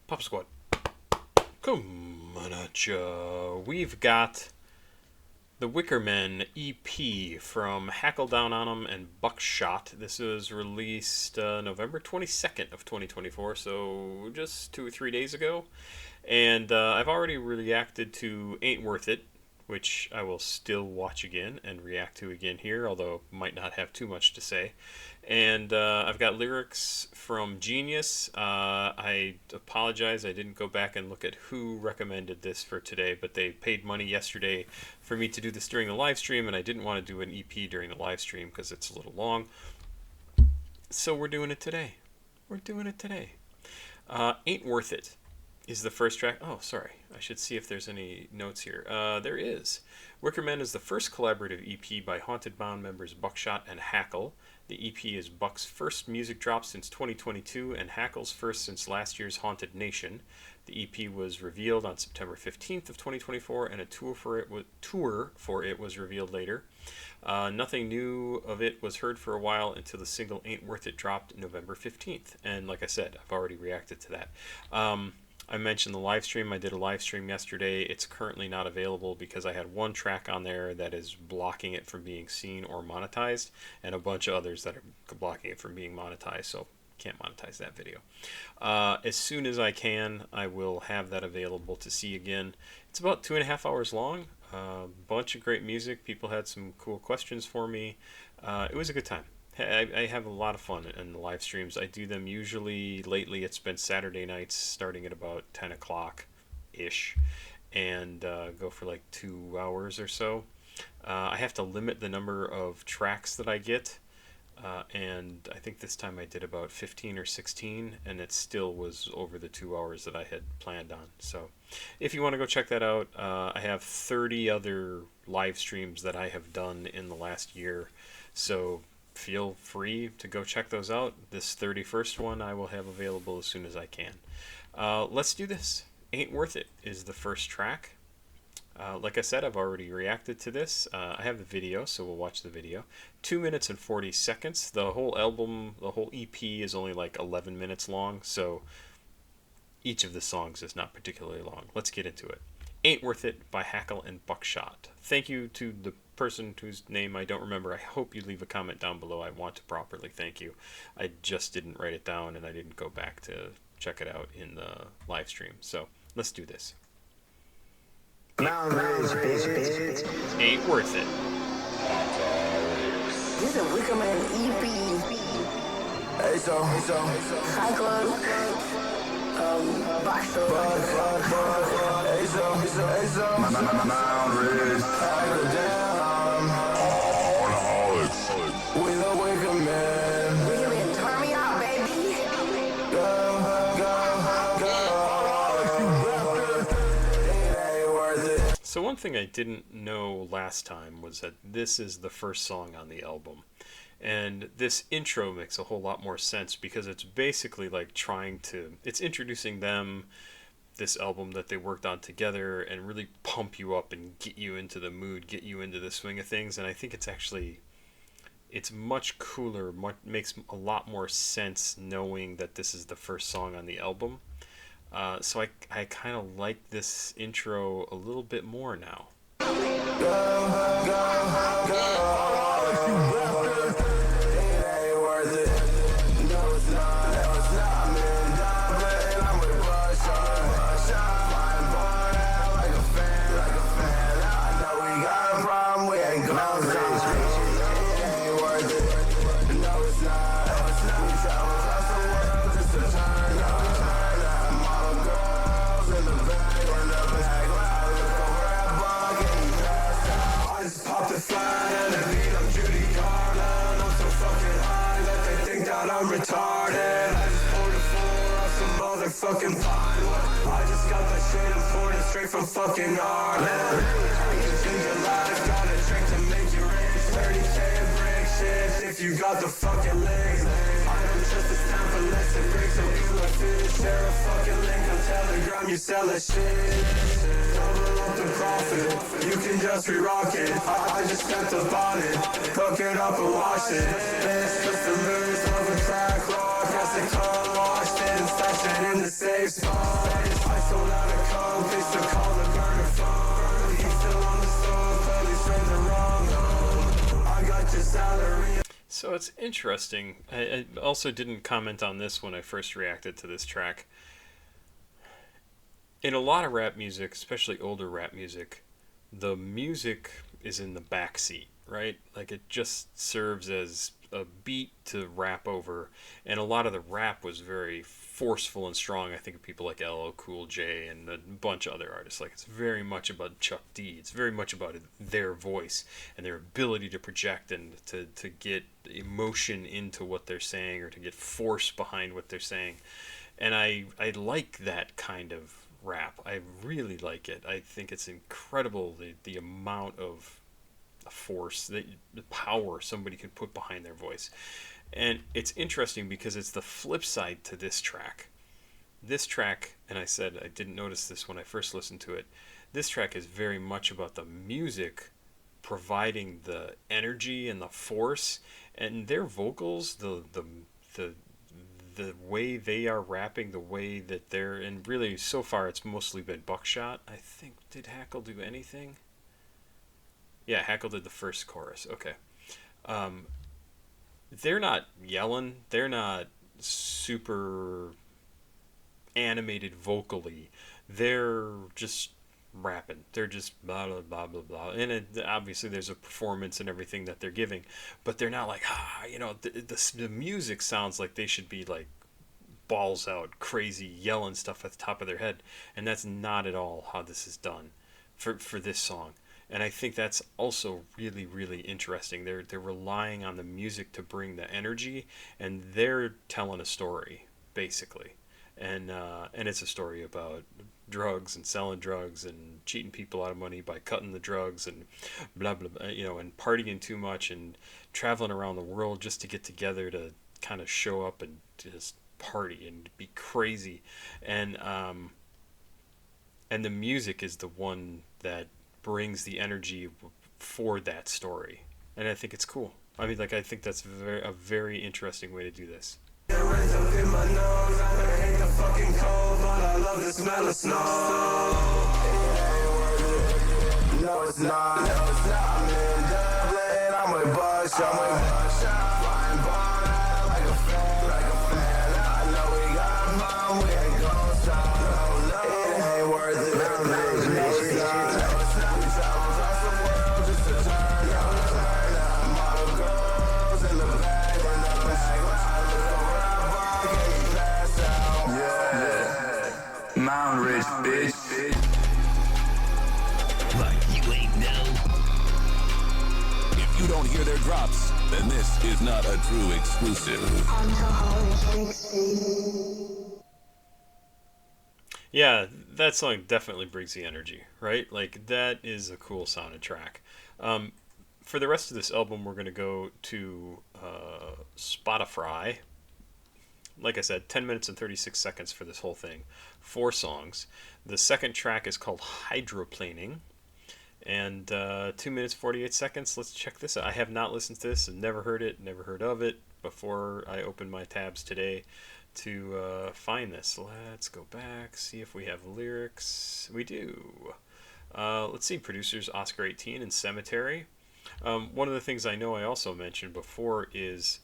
Papa Squad, come on at ya. We've got the Wicker EP from Hackle Down on 'em and Buckshot. This was released November 22nd of 2024, so just 2 or 3 days ago. And I've already reacted to Ain't Worth It, which I will still watch again and react to again here, although might not have too much to say. And I've got lyrics from Genius. I apologize, I didn't go back and look at who recommended this for today, but they paid money yesterday for me to do this during the live stream, and I didn't want to do an EP during the live stream because it's a little long. So we're doing it today. Ain't Worth It is the first track. Oh, sorry. I should see if there's any notes here. There is. Wicker is the first collaborative EP by Haunted Bound members Buckshot and Hackle. The EP is Buck's first music drop since 2022 and Hackle's first since last year's Haunted Nation. The EP was revealed on September 15th of 2024, and a tour for it was revealed later. Nothing new of it was heard for a while until the single Ain't Worth It dropped November 15th. And like I said, I've already reacted to that. I mentioned the live stream. I did a live stream yesterday. It's currently not available because I had one track on there that is blocking it from being seen or monetized, and a bunch of others that are blocking it from being monetized, so can't monetize that video. As soon as I can, I will have that available to see again. It's about 2.5 hours long. Bunch of great music. People had some cool questions for me. It was a good time. I have a lot of fun in the live streams. I do them usually, lately it's been Saturday nights starting at about 10 o'clock-ish, and go for like 2 hours or so. I have to limit the number of tracks that I get, and I think this time I did about 15 or 16, and it still was over the 2 hours that I had planned on. So if you want to go check that out, I have 30 other live streams that I have done in the last year, so feel free to go check those out. This 31st one I will have available as soon as I can. Let's do this. Ain't Worth It is the first track. Like I said, I've already reacted to this. I have the video, so we'll watch the video. 2 minutes and 40 seconds. The whole album, the whole EP is only like 11 minutes long, so each of the songs is not particularly long. Let's get into it. Ain't Worth It by Hackle and Buckshot. Thank you to the person whose name I don't remember. I hope you leave a comment down below. I want to properly thank you. I just didn't write it down, and I didn't go back to check it out in the live stream. So let's do this. Ain't Worth It. This is a Wicker EP. Hey, so. Hackle. Buckshot. Hey, so. Mount Ridge. Hackle down. With a Wicker Man. Wicker Man, turn me out, baby. Go. It ain't worth it. So one thing I didn't know last time was that this is the first song on the album. And this intro makes a whole lot more sense because it's basically like it's introducing them, this album that they worked on together, and really pump you up and get you into the mood, get you into the swing of things. And I think it's much cooler, makes a lot more sense knowing that this is the first song on the album. So I kind of like this intro a little bit more now. I'm retarded. I just poured a 4 off some motherfucking pine. I just got that shit imported straight from fucking Ireland. You can change your life, got a trick to make you rich. 30K brick shit if you got the fucking legs. I don't trust this town for less than bricks, so you a fish. Share a fucking link on Telegram, you sell a shit. Double up the profit, you can just re-rock it. I just spent the bonnet, cook it up and wash it. Best customers love a track rock, as they car washed it. Stash it in the safe spot. I sold out a coke, bitch to call the burner phone. He's still on the stove, police ran the wrong home. I got your salary. So it's interesting. I also didn't comment on this when I first reacted to this track. In a lot of rap music, especially older rap music, the music is in the backseat, right? Like it just serves as a beat to rap over, and a lot of the rap was very forceful and strong. I think of people like LL Cool J and a bunch of other artists. Like it's very much about Chuck D. It's very much about their voice and their ability to project and to get emotion into what they're saying, or to get force behind what they're saying. And I like that kind of rap. I really like it. I think it's incredible the amount of force, the power somebody can put behind their voice. And it's interesting because it's the flip side to this track. This track, and I said I didn't notice this when I first listened to it, this track is very much about the music providing the energy and the force, and their vocals, the way they are rapping, the way that they're, and really so far it's mostly been Buckshot. I think, did Hackle do anything? Yeah, Hackle did the first chorus. Okay. They're not yelling. They're not super animated vocally. They're just rapping. They're just blah, blah, blah, blah, blah. And obviously there's a performance and everything that they're giving. But they're not like, the music sounds like they should be like balls out, crazy, yelling stuff at the top of their head. And that's not at all how this is done for this song. And I think that's also really, really interesting. They're relying on the music to bring the energy, and they're telling a story, basically. And it's a story about drugs and selling drugs and cheating people out of money by cutting the drugs and blah, blah, blah, and partying too much and traveling around the world just to get together to kind of show up and just party and be crazy. And the music is the one that brings the energy for that story, and I think it's cool. I mean, like, I think that's a very interesting way to do this. It rains up in my nose. I hate the fucking cold, but I love the smell of snow. It ain't worth it. No, it's not. I'm in Dublin. I'm with Buckshot. Flying by like a fan. I know we got mom. We ain't gon' stop. No, it ain't worth it. No, it's not. We travel across the world just to turn up. Model girls in the bag. Yeah. Mountain Ridge, bitch. Like you ain't know. If you don't hear their drops, then this is not a true exclusive. Yeah, that song definitely brings the energy, right? Like, that is a cool sounding track. For the rest of this album, we're going to go to Spotify. Like I said, 10 minutes and 36 seconds for this whole thing. 4 songs. The second track is called Hydroplaning. And 2 minutes, 48 seconds. Let's check this out. I have not listened to this and never heard it, never heard of it before I opened my tabs today to find this. Let's go back, see if we have lyrics. We do. Let's see, producers Oscar 18 and Cemetery. One of the things I know I also mentioned before is,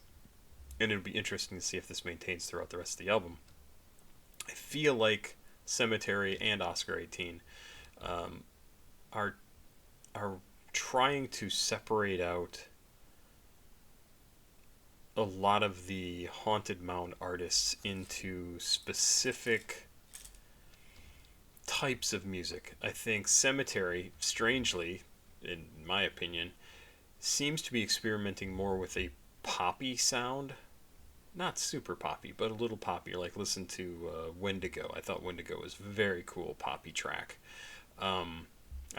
and it'll be interesting to see if this maintains throughout the rest of the album, I feel like Cemetery and Oscar 18 are trying to separate out a lot of the Haunted Mound artists into specific types of music. I think Cemetery, strangely, in my opinion, seems to be experimenting more with a poppy sound. Not super poppy, but a little poppy. Like, listen to Wendigo. I thought Wendigo was a very cool poppy track. I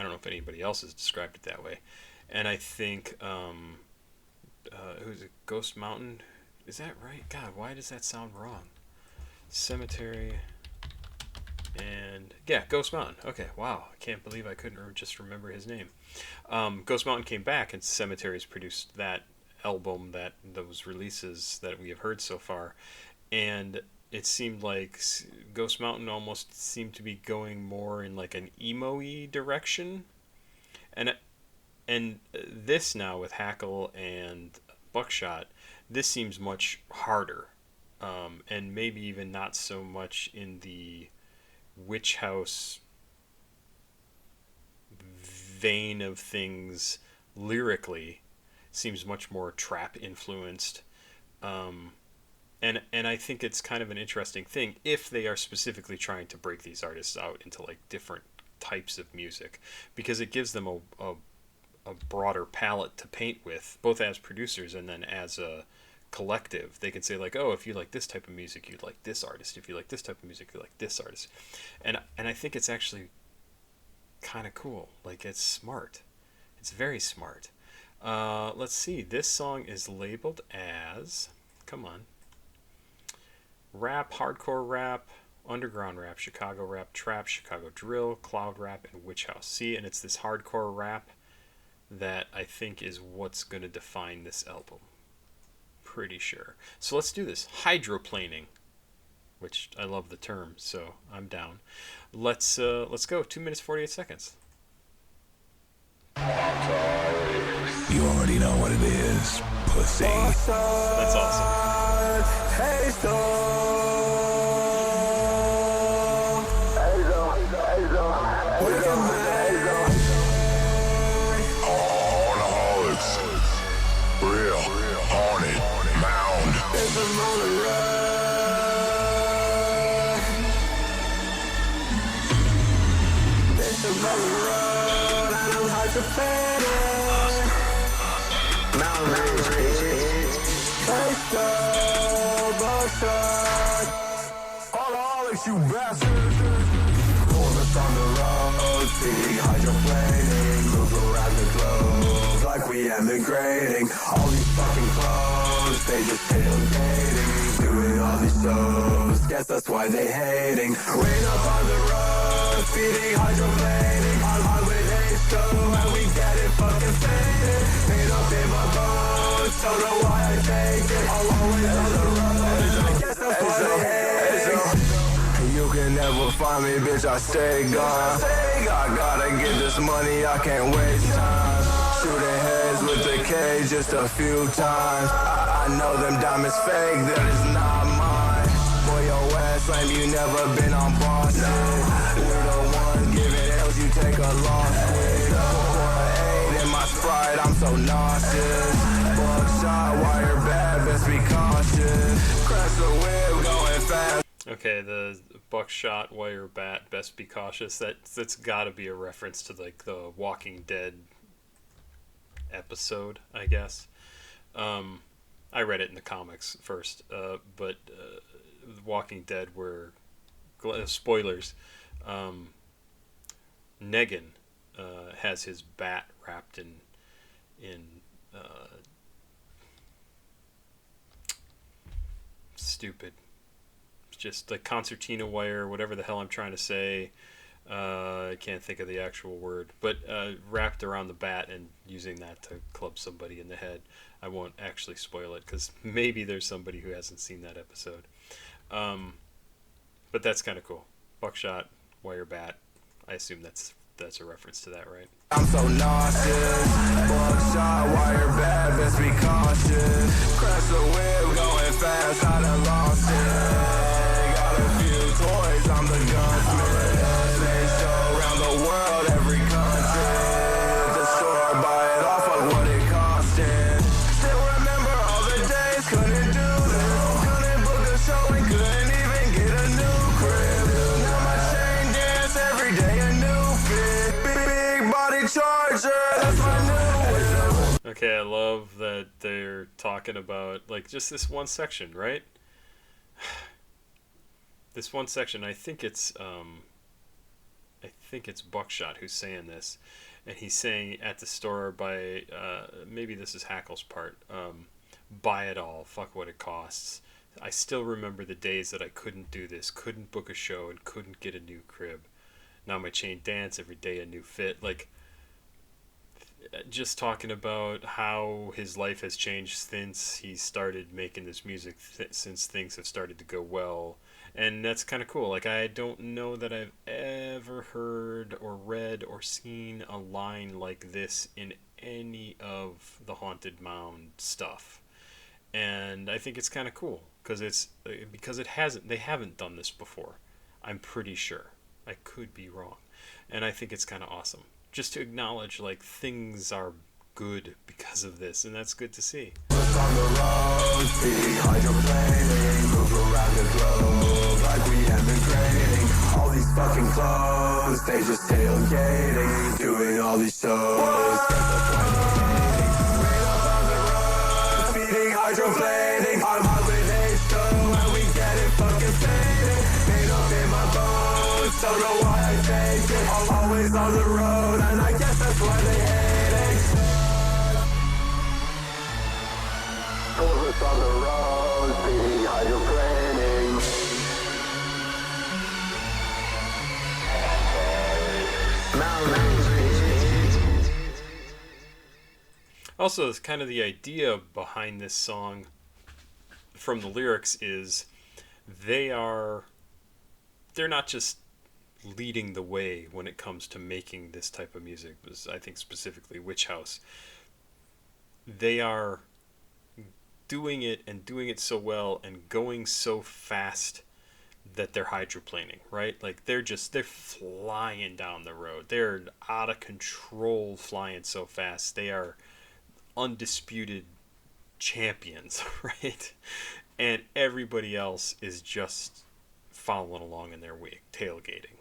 don't know if anybody else has described it that way. And I think, who's it? Ghost Mountain? Is that right? God, why does that sound wrong? Cemetery and, yeah, Ghost Mountain. Okay, wow. I can't believe I couldn't just remember his name. Ghost Mountain came back, and Cemetery's produced that album, those releases that we have heard so far. And it seemed like Ghost Mountain almost seemed to be going more in like an emo-y direction, and this now with Hackle and Buckshot, this seems much harder, and maybe even not so much in the witch house vein of things lyrically. Seems much more trap influenced, and I think it's kind of an interesting thing if they are specifically trying to break these artists out into like different types of music, because it gives them a broader palette to paint with, both as producers and then as a collective. They can say like, oh, if you like this type of music, you'd like this artist. If you like this type of music, you like this artist. And I think it's actually kind of cool. Like, it's smart. It's very smart. Let's see. This song is labeled as, come on, rap, hardcore rap, underground rap, Chicago rap, trap, Chicago drill, cloud rap, and witch house. See, and it's this hardcore rap that I think is what's going to define this album. Pretty sure. So let's do this. Hydroplaning, which I love the term, so I'm down. Let's go. 2 minutes 48 seconds. You already know what it is, pussy. That's awesome. Hey, Alcoholics. Real. Haunted. Mound. It's another run. It's another run. And I'm hydroplaning. Mountain Ridge. Taste of Buckshot. Alcoholics, you bastards. Pull us on the road. See hydroplaning. Move around the globe like we emigrating. All these fucking clothes, they just tailgating. Doing all these shows, guess that's why they hating. Rain up on the road, feeding hydroplaning. I'm with H2O and we get it fucking faded. Paint up in my bones, don't know why I take it. I'm always on the road, I guess that's why they hating. You can never find me, bitch, I stay gone. I gotta get this money, I can't waste time. Shooting heads with the K just a few times. I know them diamonds fake, that is not mine. Boy, your ass lame, you never been on boss shit. We're the ones giving L's, you take a loss quick. Pour an 8 in my Sprite, I'm so nauseous. Buckshot, wire bad, best be cautious. Crash the whip, going fast. Okay, the Buckshot, wire bat, best be cautious. That's got to be a reference to like the Walking Dead episode, I guess. I read it in the comics first, but Walking Dead were spoilers. Negan has his bat wrapped in stupid, just like concertina wire, whatever the hell I'm trying to say. I can't think of the actual word, but wrapped around the bat and using that to club somebody in the head. I won't actually spoil it because maybe there's somebody who hasn't seen that episode. But that's kind of cool. Buckshot, wire bat. I assume that's a reference to that, right? I'm so nauseous. Buckshot, wire bad, best be cautious. Crash the whip, going fast, I done lost it. Got a few toys, I'm the gunsmith. They show around the world, every country. The store, buy it off, fuck what it costing. Still remember all the days, couldn't do this. Couldn't book a show and couldn't even get a new crib. Now my chain dance, every day a new fit. Big body charger, that's my new whip. Okay, I love that they're talking about like just this one section, right? This one section, I think it's Buckshot who's saying this, and he's saying at the store by maybe this is Hackle's part, buy it all, fuck what it costs. I still remember the days that I couldn't do this, couldn't book a show, and couldn't get a new crib. Now my chain dance, every day a new fit. Like, just talking about how his life has changed since he started making this music, since things have started to go well. And that's kind of cool. Like, I don't know that I've ever heard or read or seen a line like this in any of the Haunted Mound stuff. And I think it's kind of cool because they haven't done this before. I'm pretty sure. I could be wrong. And I think it's kind of awesome just to acknowledge like things are good because of this, and that's good to see. On the road, speeding, hydroplaning, move around the globe like we emigrating. All these fucking clothes, they just tailgating, doing all these shows. Speeding, hydroplaning, I'm hot with H2O, and we get it fucking fading. Made up in my bones, don't know why I take it. I'm always on the road, and I guess that's why they hate it. Over on the road, speeding, hydroplaning. Also, it's kind of the idea behind this song from the lyrics is they're not just leading the way when it comes to making this type of music. I think specifically Witch House. They are doing it and doing it so well and going so fast that they're hydroplaning, right? Like they're flying down the road. They're out of control flying so fast. They are undisputed champions, right? And everybody else is just following along in their wake, tailgating.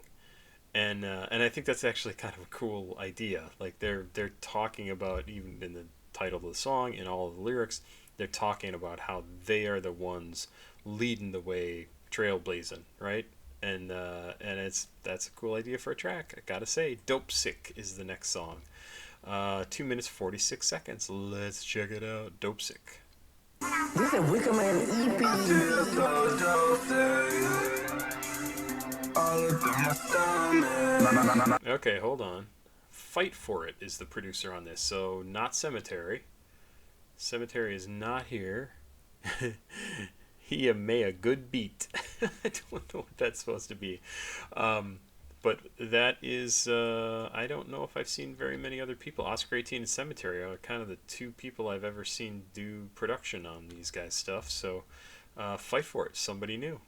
And I think that's actually kind of a cool idea. Like they're talking about, even in the title of the song, in all of the lyrics, they're talking about how they are the ones leading the way, trailblazing, right? And that's a cool idea for a track. I gotta say, Dope Sick is the next song. 2 minutes 46 seconds. Let's check it out. Dope Sick. This is Wicker Man EP. Okay, hold on. Fight For It is the producer on this, so not Cemetery. Cemetery is not here. He made a good beat. I don't know what that's supposed to be. But that is, I don't know if I've seen very many other people. Oscar 18 and Cemetery are kind of the two people I've ever seen do production on these guys' stuff. So Fight For It, somebody new.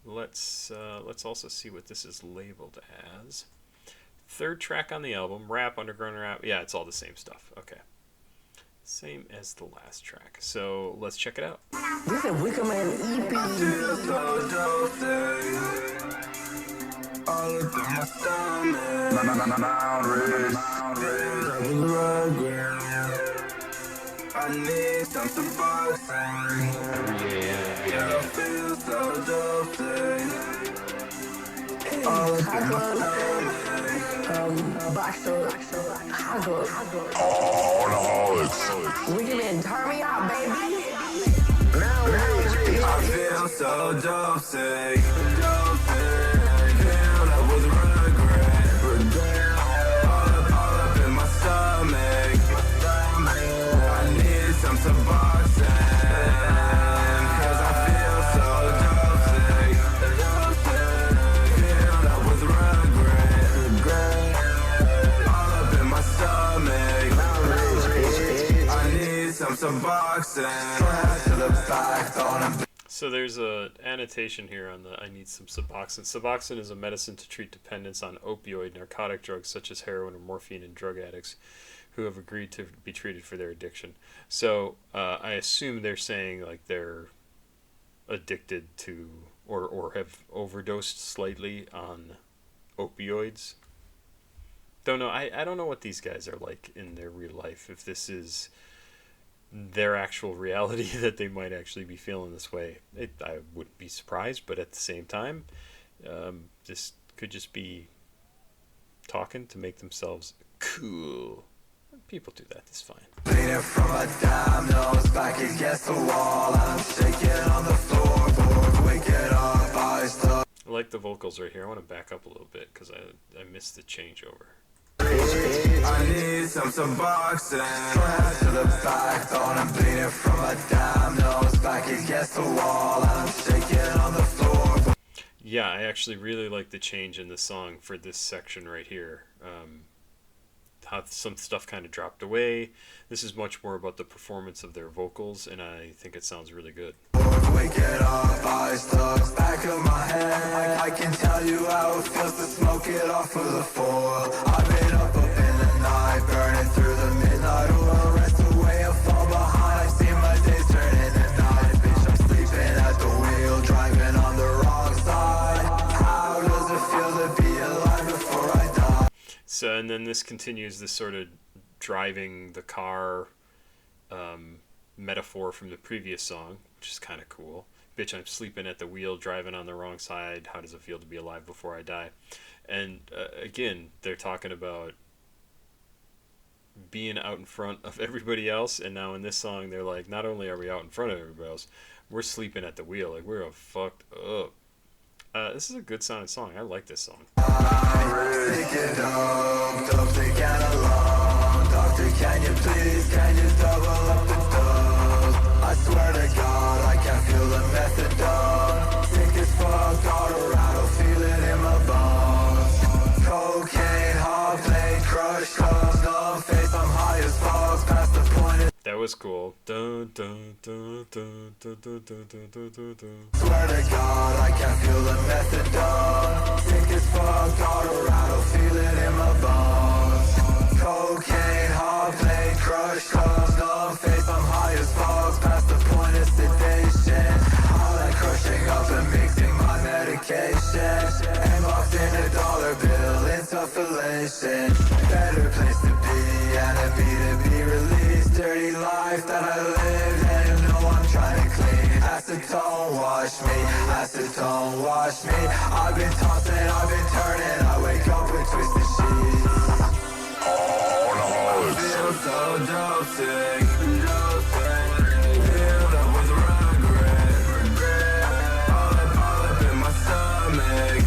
Let's also see what this is labeled as. Third track on the album, rap, underground rap. Yeah, it's all the same stuff. Okay. Same as the last track. So let's check it out. This is Wicker Man EP. All up in my stomach. I need something boxing. Yeah, I feel so dope. All up in my stomach. Buckshot, Hackle. Wicker Man, turn me out, baby. I feel so dope, sick. Filled up with regret. All up in my stomach. I need some Suboxone. 'Cause I feel so dope, sick. Filled up with regret. All up in my stomach. I need some Suboxone. To the back, on a So there's a annotation here on the I need some Suboxone. Suboxone is a medicine to treat dependence on opioid narcotic drugs such as heroin or morphine in drug addicts who have agreed to be treated for their addiction. So I assume they're saying like they're addicted to or have overdosed slightly on opioids. Don't know. I don't know what these guys are like in their real life. If this is their actual reality that they might actually be feeling this way. I wouldn't be surprised, but at the same time, this could just be talking to make themselves cool. People do that, it's fine. Bleeding from a dime, nose back against the wall. I'm shaking on the floor, waking up, eyes closed. I like the vocals right here. I want to back up a little bit because I missed the changeover. I need some Suboxone. To the back, thought I'm bleeding from a dime, nose back against the wall. I'm shaking on the floor. Yeah, I actually really like the change in the song for this section right here. How some stuff kind of dropped away. This is much more about the performance of their vocals, and I think it sounds really good. Waking up, eyes closed, back of my head. I can tell you how it feels to smoke it off of the floor. I've been up in the night, burning through the midnight oil. Rest away and fall behind. I've seen my days turn into nights. Bitch, I'm sleeping at the wheel, driving on the wrong side. How does it feel to be alive before I die? So, and then this continues this sort of driving the car metaphor from the previous song, which is kind of cool. Bitch, I'm sleeping at the wheel, driving on the wrong side. How does it feel to be alive before I die? And again, they're talking about being out in front of everybody else, and now in this song, they're like, not only are we out in front of everybody else, we're sleeping at the wheel. Like, we're fucked up. This is a good sounding song. I like this song. Doctor, can you please, can you double up the dose? I swear to God, I can't feel the methadone. Sick as fuck, Colorado, feel it in my bones. Cocaine, hot plate, crushed clothes, numb face, I'm high as fuck, past the point. That was cool. Dun, dun, dun, dun, dun, dun, dun, dun, dun, dun. Swear to God, I can't feel the methadone. Sick as fuck, Colorado, feel it in my bones. Cocaine, hot plate, crushed clothes, numb face, I'm high as fuck, past the point of sedation. I like crushing up and mixing my medication. And locked in a dollar bill, insufflation. Better place to be, enemy to be released. Dirty life that I lived, and you know I'm trying to clean. Acetone wash me, acetone wash me. I've been tossing, I've been turning, I wake up with twisted sheets. I feel so dope sick, filled up with regret. All up in my stomach.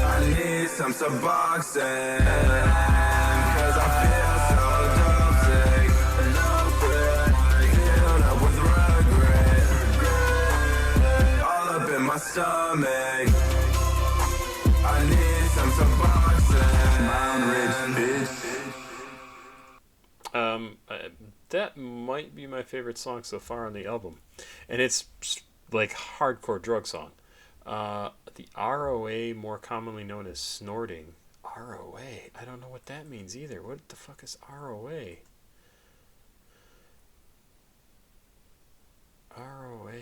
I need some Suboxone, cause I feel so dope sick, filled up with regret. All up in my stomach. I need some Suboxone. Mound Ridge, bitch. That might be my favorite song so far on the album, and it's like hardcore drug song. The ROA, more commonly known as snorting. ROA, I don't know what that means either. What the fuck is ROA? ROA.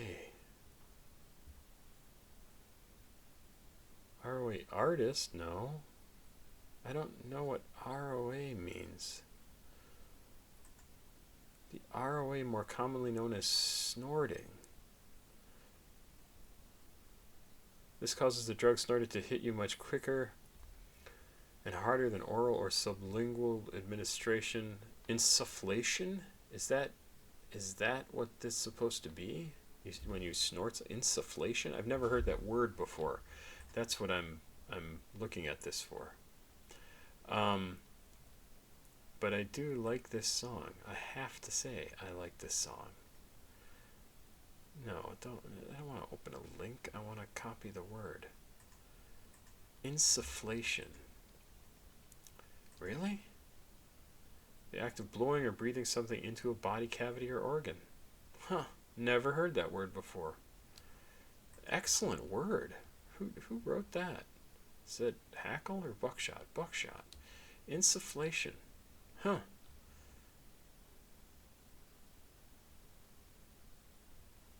ROA artist? No. I don't know what ROA means. The ROA, more commonly known as snorting. This causes the drug snorted to hit you much quicker and harder than oral or sublingual administration. Insufflation? Is that what this is supposed to be? When you snort, insufflation? I've never heard that word before. That's what I'm looking at this for. But I do like this song. I have to say, I like this song. No, I don't want to open a link. I want to copy the word. Insufflation. Really? The act of blowing or breathing something into a body cavity or organ. Huh. Never heard that word before. Excellent word. Who wrote that? Is it Hackle or Buckshot? Buckshot. Insufflation. Huh.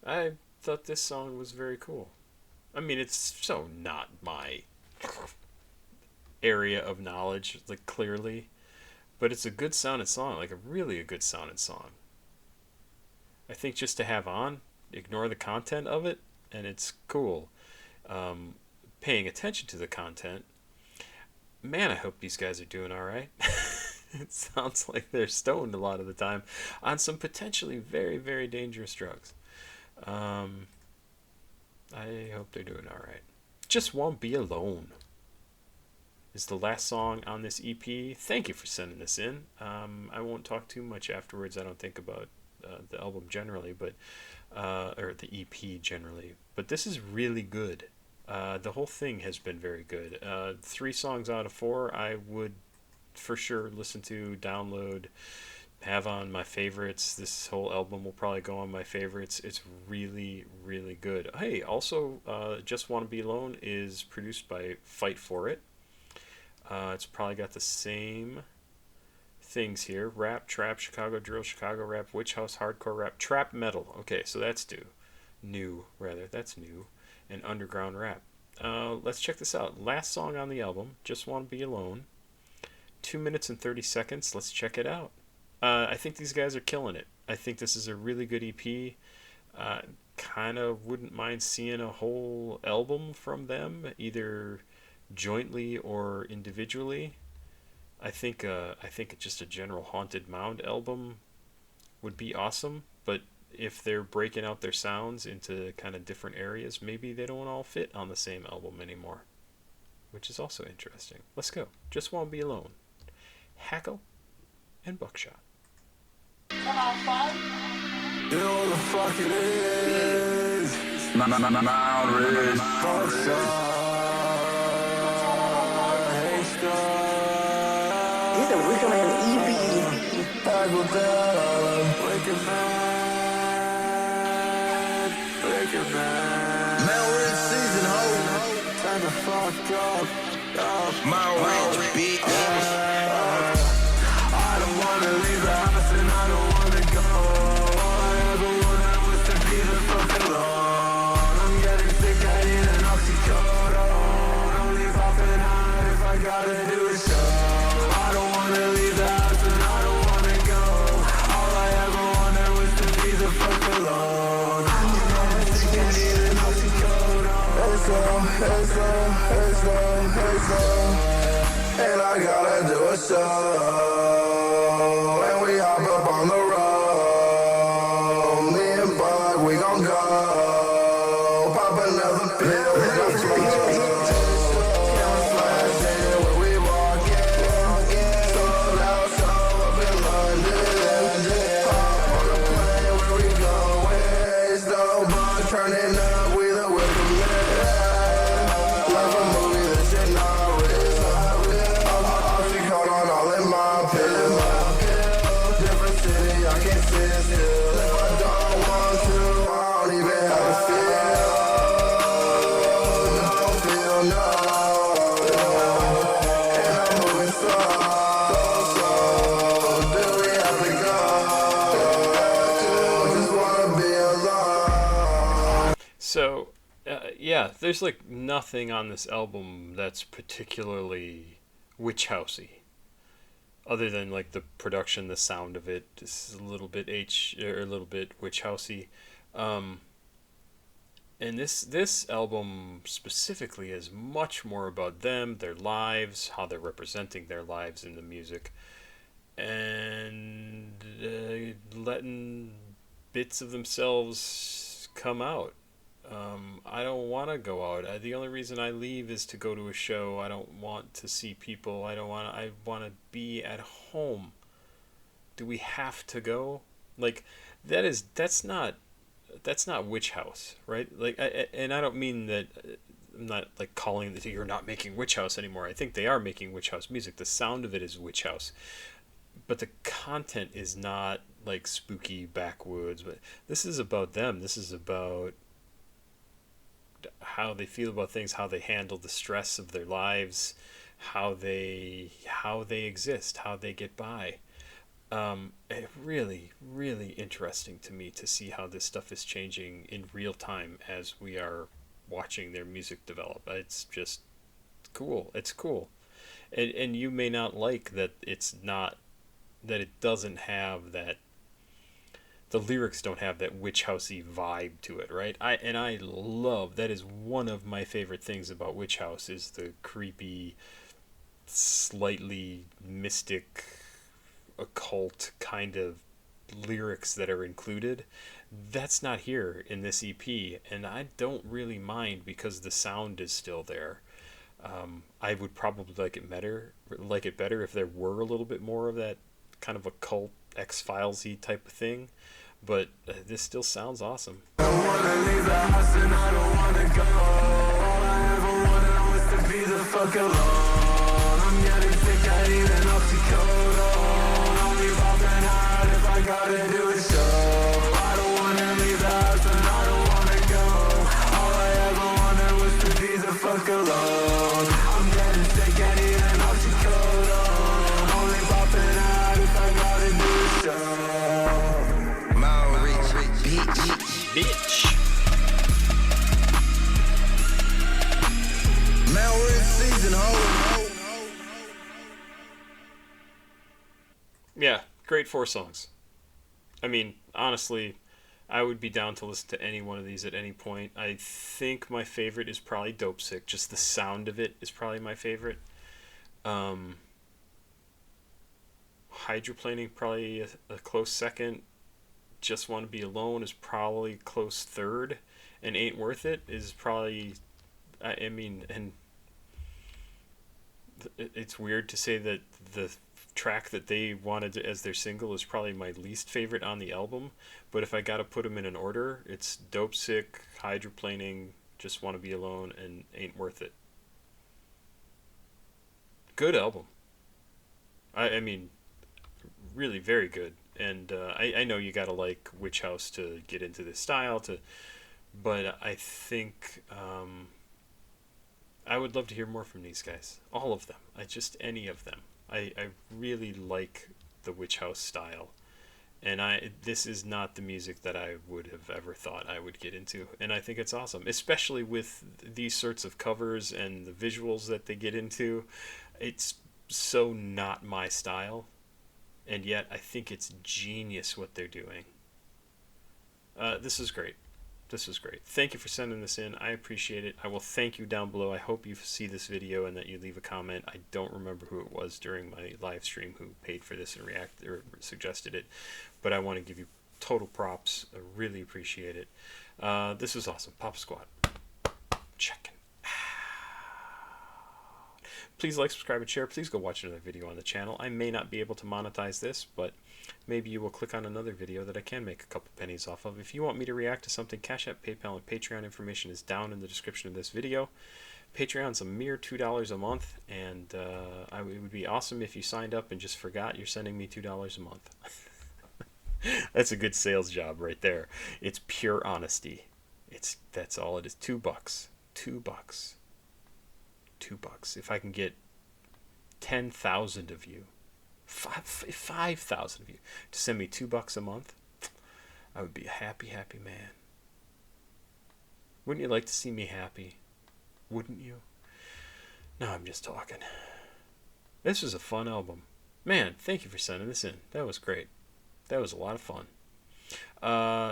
I thought this song was very cool. I mean, it's so not my area of knowledge, like, clearly, but it's a good sounding song, like a really good sounding song. I think just to have on, ignore the content of it, and it's cool. Paying attention to the content, man, I hope these guys are doing all right. It sounds like they're stoned a lot of the time on some potentially very, very dangerous drugs. I hope they're doing all right. Just Won't Be Alone is the last song on this EP. Thank you for sending this in. I won't talk too much afterwards, I don't think, about the album generally, but or the EP generally. But this is really good. The whole thing has been very good. 3 songs out of 4, I would for sure listen to, download, have on my favorites. This whole album will probably go on my favorites. It's really, really good. Hey, also, Just Wanna Be Alone is produced by Fight For It. It's probably got the same things here: rap, trap, Chicago drill, Chicago rap, witch house, hardcore rap, trap metal. Okay, so that's new rather. That's new, and underground rap. Let's check this out. Last song on the album, Just Want to Be Alone. 2 minutes and 30 seconds. Let's check it out. I think these guys are killing it. I think this is a really good EP. Kind of wouldn't mind seeing a whole album from them, either jointly or individually. I think just a general Haunted Mound album would be awesome, but if they're breaking out their sounds into kind of different areas, maybe they don't all fit on the same album anymore, which is also interesting. Let's go. Just Want to Be Alone. Hackle and Buckshot. You know what the fuck it is? Mount Ridge, Buckshot, This is a Wicker Man EP. Hackle down, Wicker Man. Mount Ridge season, ho. Turn the fuck up. Mount Ridge, bitch. I don't wanna leave the house and I don't wanna go. All I ever wanted was to be the fuck alone. I'm getting sick, I need an oxycodone. Don't leave off and hide if I gotta do a show. I don't wanna leave the house and I don't wanna go. All I ever wanted was to be the fuck alone. I'm getting sick, I need an oxycodone. Let's go, let's go, let's go, let's go. And I gotta do a show. And we hop up on the road. Me and Bug, we gon' go. Pop another pill, we gon' smoke. Camouflage in where we walkin'. Sold out, sold up in London. Hop on the plane, where we goin'? It's no Bug, turning up, we the Wicker Man. Like a movie that shit not real. Oxycodone all in my pill. Different city, I can't sit still. If I don't want to, I don't even have to feel. Don't feel no. And I'm moving slow. Do we have to go? Just wanna be alone. So, yeah, there's like nothing on this album that's particularly witch housey, other than like the production, the sound of it is a little bit a little bit witch housey. And this album specifically is much more about them, their lives, how they're representing their lives in the music, and letting bits of themselves come out. I don't want to go out. The only reason I leave is to go to a show. I don't want to see people. I want to be at home. Do we have to go? Like, that's not witch house, right? Like, and I don't mean that. I'm not like calling that you're not making witch house anymore. I think they are making witch house music. The sound of it is witch house, but the content is not like spooky backwoods. But this is about them. This is about how they feel about things, how they handle the stress of their lives, how they exist, how they get by. Really, really interesting to me to see how this stuff is changing in real time as we are watching their music develop. It's just cool. It's cool. And you may not like that it doesn't have that, the lyrics don't have that witch housey vibe to it, right? I love, that is one of my favorite things about Witch House, is the creepy, slightly mystic, occult kind of lyrics that are included. That's not here in this EP, and I don't really mind because the sound is still there. I would probably like it better if there were a little bit more of that kind of occult X-Files-y type of thing. but this still sounds awesome. I don't wanna leave the house and I don't wanna go. All I ever wanted was to be the fuck alone. I'm getting sick of eating oxycodone. Only popping out if I gotta do a show. I don't wanna leave the house and I don't wanna go. All I ever wanted was to be the fuck alone. I'm getting sick of eating oxycodone. Only popping out if I gotta do a show. Bitch. Man, we're in season, ho. Yeah, great 4 songs. I mean, honestly, I would be down to listen to any one of these at any point. I think my favorite is probably Dope Sick. Just the sound of it is probably my favorite. Hydroplaning, probably a close second. Just Want to Be Alone is probably close third. And Ain't Worth It is probably... I mean, and it's weird to say that the track that they wanted as their single is probably my least favorite on the album, but if I gotta put them in an order, it's Dope Sick, Hydroplaning, Just Want to Be Alone, and Ain't Worth It. Good album. I mean, really very good. And I know you gotta like Witch House to get into this style, but I think I would love to hear more from these guys. All of them. Any of them. I really like the Witch House style. And this is not the music that I would have ever thought I would get into. And I think it's awesome. Especially with these sorts of covers and the visuals that they get into. It's so not my style. And yet I think it's genius what they're doing. This is great. This is great. Thank you for sending this in. I appreciate it. I will thank you down below. I hope you see this video and that you leave a comment. I don't remember who it was during my live stream who paid for this and suggested it, but I want to give you total props. I really appreciate it. This was awesome. Pop Squad. Checking. Please like, subscribe, and share. Please go watch another video on the channel. I may not be able to monetize this, but maybe you will click on another video that I can make a couple pennies off of. If you want me to react to something, CashApp, PayPal, and Patreon information is down in the description of this video. Patreon's a mere $2 a month, and it would be awesome if you signed up and just forgot you're sending me $2 a month. That's a good sales job right there. It's pure honesty. That's all it is. $2. $2. $2. If I can get 10,000 of you, 5,000 of you to send me $2 a month, I would be a happy, happy man. Wouldn't you like to see me happy? Wouldn't you? No, I'm just talking. This was a fun album. Man, thank you for sending this in. That was great. That was a lot of fun.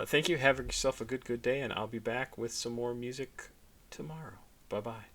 Thank you. Have yourself a good day, and I'll be back with some more music tomorrow. Bye-bye.